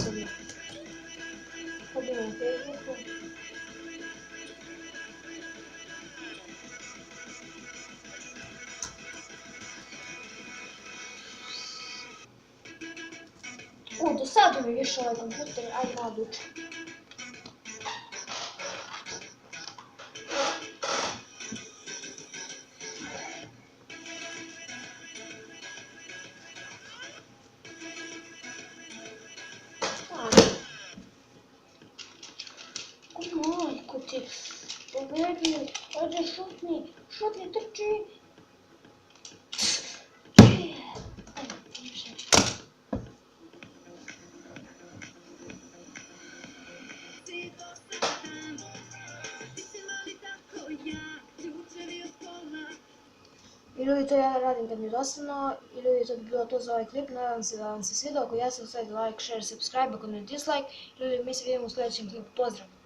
sebi. Hodimo u Facebooku. Dosadio mi više ovaj kompjuter, ajde malo duče. Majko ti, pobedi, ajde šutni, trči. I ljudi, to ja radim kad mi je dosadno. I ljudi, to bi bilo to za ovaj klip. Nadam se da vam se svidao. Ako ja sam, stavite like, share, subscribe. Ako ne dislike. I ljudi, mi se vidimo u sljedećem klipu. Pozdrav!